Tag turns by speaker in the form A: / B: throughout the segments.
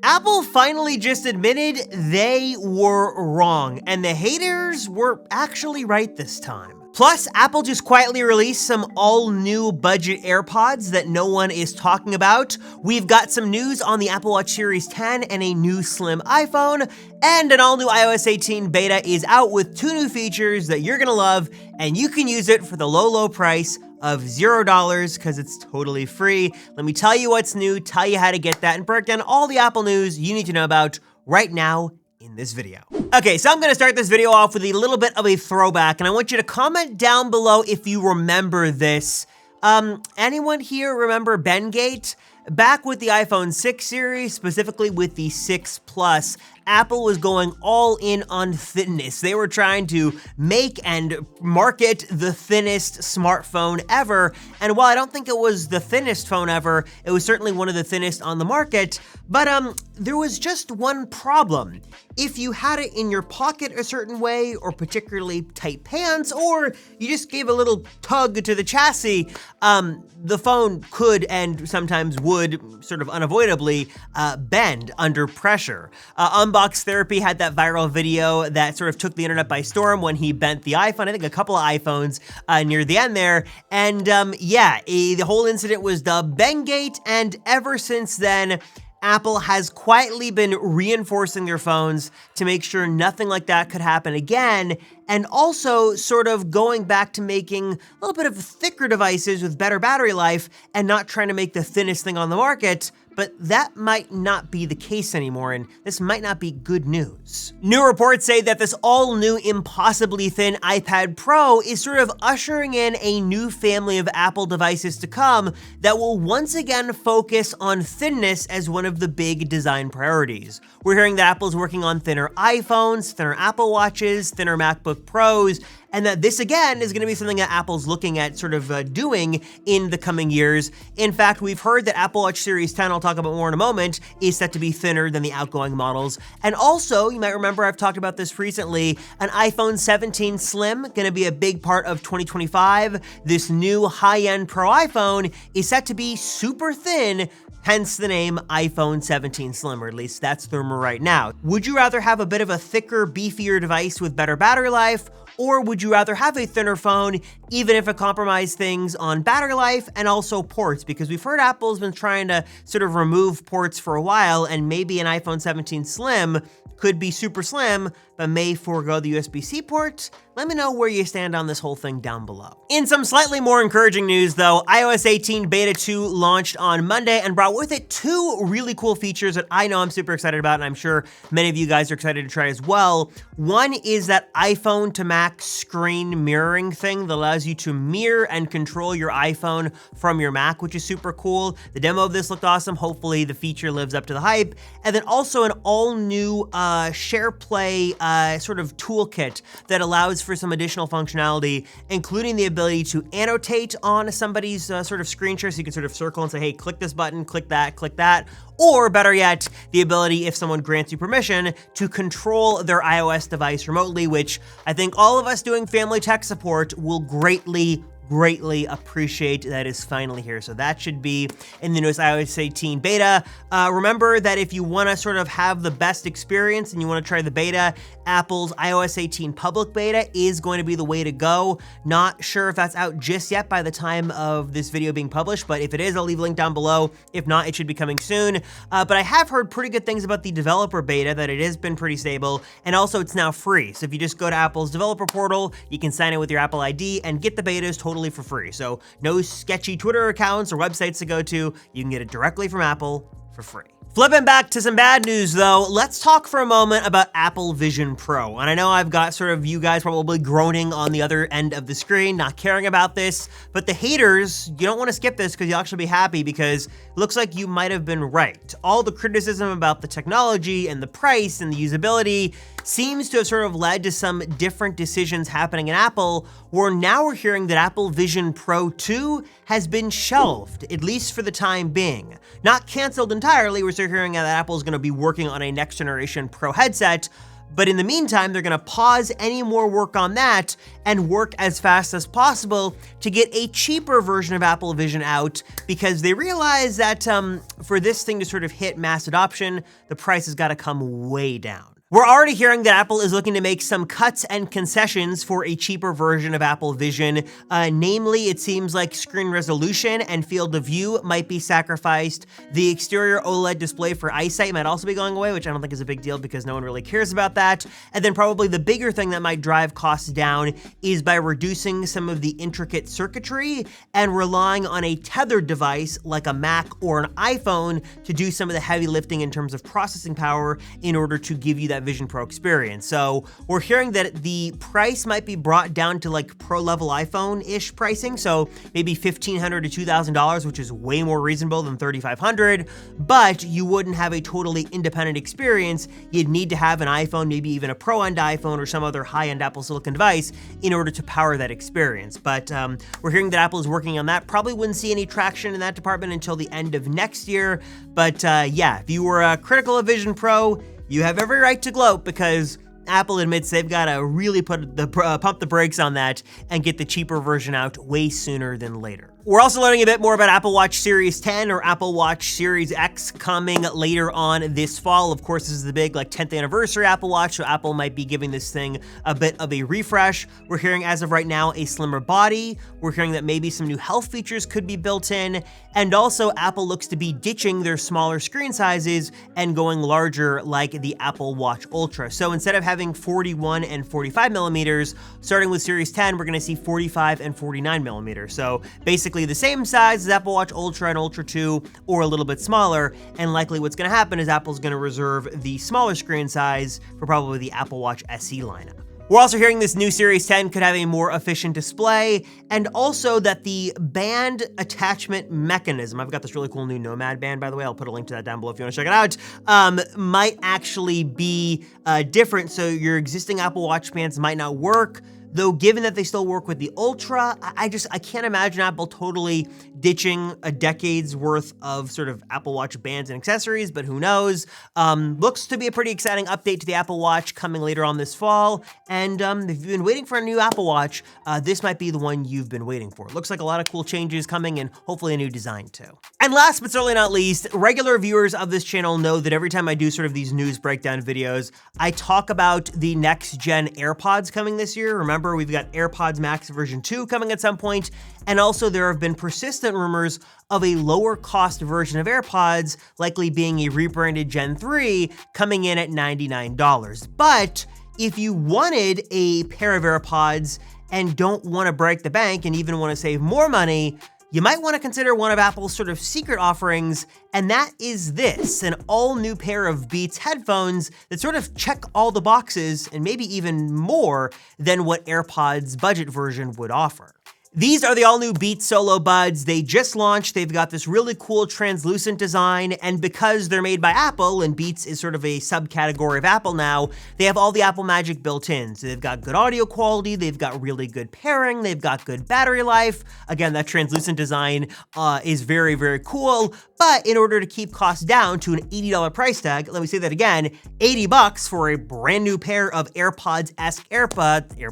A: Apple finally just admitted they were wrong, and the haters were actually right this time. Plus, Apple just quietly released some all-new budget AirPods that no one is talking about. We've got some news on the Apple Watch Series 10 and a new slim iPhone, and an all-new iOS 18 beta is out with 2 new features that you're gonna love, and you can use it for the low price of $0 because it's totally free. Let me tell you what's new, tell you how to get that, and break down all the Apple news you need to know about right now in this video. Okay, so I'm gonna start this video off with a little bit of a throwback, and I want you to comment down below if you remember this. Anyone here remember Bengate? Back with the iPhone 6 series, specifically with the 6 Plus, Apple was going all in on thinness. They were trying to make and market the thinnest smartphone ever. And while I don't think it was the thinnest phone ever, it was certainly one of the thinnest on the market. But there was just one problem. If you had it in your pocket a certain way, or particularly tight pants, or you just gave a little tug to the chassis, the phone could and sometimes would sort of unavoidably bend under pressure. Unbox Therapy had that viral video that sort of took the internet by storm when he bent the iPhone, I think a couple of iPhones near the end there. And the whole incident was dubbed Bengate, and ever since then, Apple has quietly been reinforcing their phones to make sure nothing like that could happen again, and also sort of going back to making a little bit of thicker devices with better battery life and not trying to make the thinnest thing on the market. But that might not be the case anymore, and this might not be good news. New reports say that this all-new impossibly thin iPad Pro is sort of ushering in a new family of Apple devices to come that will once again focus on thinness as one of the big design priorities. We're hearing that Apple's working on thinner iPhones, thinner Apple Watches, thinner MacBook Pros, and that this again is gonna be something that Apple's looking at sort of doing in the coming years. In fact, we've heard that Apple Watch Series 10, I'll talk about more in a moment, is set to be thinner than the outgoing models. And also, you might remember I've talked about this recently, an iPhone 17 Slim, gonna be a big part of 2025. This new high-end Pro iPhone is set to be super thin, hence the name iPhone 17 Slim, or at least that's the rumor right now. Would you rather have a bit of a thicker, beefier device with better battery life, or would you rather have a thinner phone, even if it compromised things on battery life and also ports? Because we've heard Apple's been trying to sort of remove ports for a while, and maybe an iPhone 17 Slim could be super slim, but may forego the USB-C port. Let me know where you stand on this whole thing down below. In some slightly more encouraging news though, iOS 18 Beta 2 launched on Monday and brought with it 2 really cool features that I know I'm super excited about, and I'm sure many of you guys are excited to try as well. One is that iPhone to Mac screen mirroring thing that allows you to mirror and control your iPhone from your Mac, which is super cool. The demo of this looked awesome. Hopefully the feature lives up to the hype. And then also an all-new SharePlay sort of toolkit that allows for some additional functionality, including the ability to annotate on somebody's sort of screen share, so you can sort of circle and say, hey, click this button, click that, or better yet, the ability, if someone grants you permission, to control their iOS device remotely, which I think all of us doing family tech support will greatly appreciate that is finally here. So that should be in the newest iOS 18 beta. Remember that if you want to sort of have the best experience and you want to try the beta, Apple's iOS 18 public beta is going to be the way to go. Not sure if that's out just yet by the time of this video being published, but if it is, I'll leave a link down below. If not, it should be coming soon. But I have heard pretty good things about the developer beta, that it has been pretty stable, and also it's now free. So if you just go to Apple's developer portal, you can sign in with your Apple ID and get the betas totally for free. So no sketchy Twitter accounts or websites to go to. You can get it directly from Apple for free. Flipping back to some bad news though, let's talk for a moment about Apple Vision Pro. And I know I've got sort of you guys probably groaning on the other end of the screen, not caring about this, but the haters, you don't want to skip this because you'll actually be happy, because it looks like you might have been right. All the criticism about the technology and the price and the usability seems to have sort of led to some different decisions happening in Apple, where now we're hearing that Apple Vision Pro 2 has been shelved, at least for the time being. Not canceled entirely, we're still hearing that Apple is going to be working on a next generation Pro headset, But in the meantime, they're gonna pause any more work on that and work as fast as possible to get a cheaper version of Apple Vision out, because they realize that for this thing to sort of hit mass adoption, the price has gotta come way down. We're already hearing that Apple is looking to make some cuts and concessions for a cheaper version of Apple Vision. Namely, it seems like screen resolution and field of view might be sacrificed. The exterior OLED display for eyesight might also be going away, which I don't think is a big deal because no one really cares about that. And then probably the bigger thing that might drive costs down is by reducing some of the intricate circuitry and relying on a tethered device like a Mac or an iPhone to do some of the heavy lifting in terms of processing power in order to give you that Vision Pro experience. So we're hearing that the price might be brought down to like pro level iPhone-ish pricing. So maybe $1,500 to $2,000, which is way more reasonable than $3,500, but you wouldn't have a totally independent experience. You'd need to have an iPhone, maybe even a pro-end iPhone or some other high-end Apple Silicon device in order to power that experience. But we're hearing that Apple is working on that. Probably wouldn't see any traction in that department until the end of next year. But yeah, if you were critical of Vision Pro, you have every right to gloat, because Apple admits they've got to really pump the brakes on that and get the cheaper version out way sooner than later. We're also learning a bit more about Apple Watch Series 10 or Apple Watch Series X coming later on this fall. Of course, this is the big 10th anniversary Apple Watch, so Apple might be giving this thing a bit of a refresh. We're hearing as of right now a slimmer body. We're hearing that maybe some new health features could be built in. And also Apple looks to be ditching their smaller screen sizes and going larger like the Apple Watch Ultra. So instead of having 41 and 45 millimeters, starting with Series 10, we're gonna see 45 and 49 millimeters. So basically the same size as Apple Watch Ultra and Ultra 2, or a little bit smaller, and likely what's gonna happen is Apple's gonna reserve the smaller screen size for probably the Apple Watch SE lineup. We're also hearing this new Series 10 could have a more efficient display, and also that the band attachment mechanism, I've got this really cool new Nomad band, by the way, I'll put a link to that down below if you wanna check it out, might actually be different, so your existing Apple Watch bands might not work. Though given that they still work with the Ultra, I can't imagine Apple totally ditching a decade's worth of sort of Apple Watch bands and accessories, but who knows? Looks to be a pretty exciting update to the Apple Watch coming later on this fall. And if you've been waiting for a new Apple Watch, this might be the one you've been waiting for. Looks like a lot of cool changes coming and hopefully a new design too. And last but certainly not least, regular viewers of this channel know that every time I do sort of these news breakdown videos, I talk about the next gen AirPods coming this year. Remember, we've got AirPods Max version 2 coming at some point, and also there have been persistent rumors of a lower cost version of AirPods, likely being a rebranded Gen 3, coming in at $99. But if you wanted a pair of AirPods and don't want to break the bank and even want to save more money, you might want to consider one of Apple's sort of secret offerings, and that is this, an all-new pair of Beats headphones that sort of check all the boxes and maybe even more than what AirPods budget version would offer. These are the all-new Beats Solo Buds. They just launched. They've got this really cool translucent design, and because they're made by Apple and Beats is sort of a subcategory of Apple now, they have all the Apple magic built in. So they've got good audio quality, they've got really good pairing, they've got good battery life. Again, that translucent design is very, very cool, but in order to keep costs down to an $80 price tag, let me say that again, $80 for a brand new pair of AirPods-esque earbuds,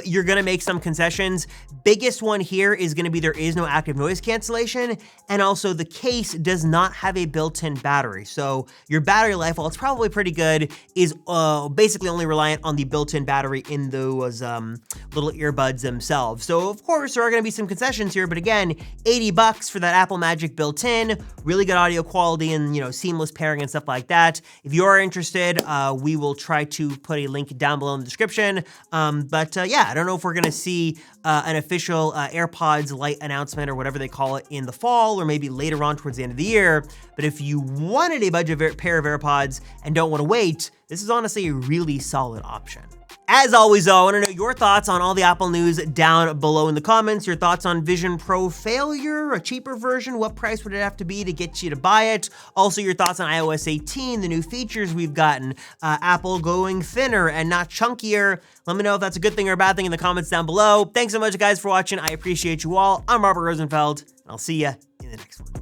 A: you're gonna make some concessions. Biggest one here is gonna be there is no active noise cancellation, and also the case does not have a built-in battery. So your battery life, while it's probably pretty good, is basically only reliant on the built-in battery in those little earbuds themselves. So of course there are gonna be some concessions here, but again, $80 for that Apple Magic built in, really good audio quality and seamless pairing and stuff like that. If you are interested, we will try to put a link down below in the description. Yeah, I don't know if we're gonna see an official AirPods Lite announcement or whatever they call it in the fall, or maybe later on towards the end of the year. But if you wanted a budget pair of AirPods and don't want to wait, this is honestly a really solid option. As always though, I wanna know your thoughts on all the Apple news down below in the comments. Your thoughts on Vision Pro failure, a cheaper version, what price would it have to be to get you to buy it? Also your thoughts on iOS 18, the new features we've gotten, Apple going thinner and not chunkier. Let me know if that's a good thing or a bad thing in the comments down below. Thanks so much guys for watching, I appreciate you all. I'm Robert Rosenfeld, and I'll see ya in the next one.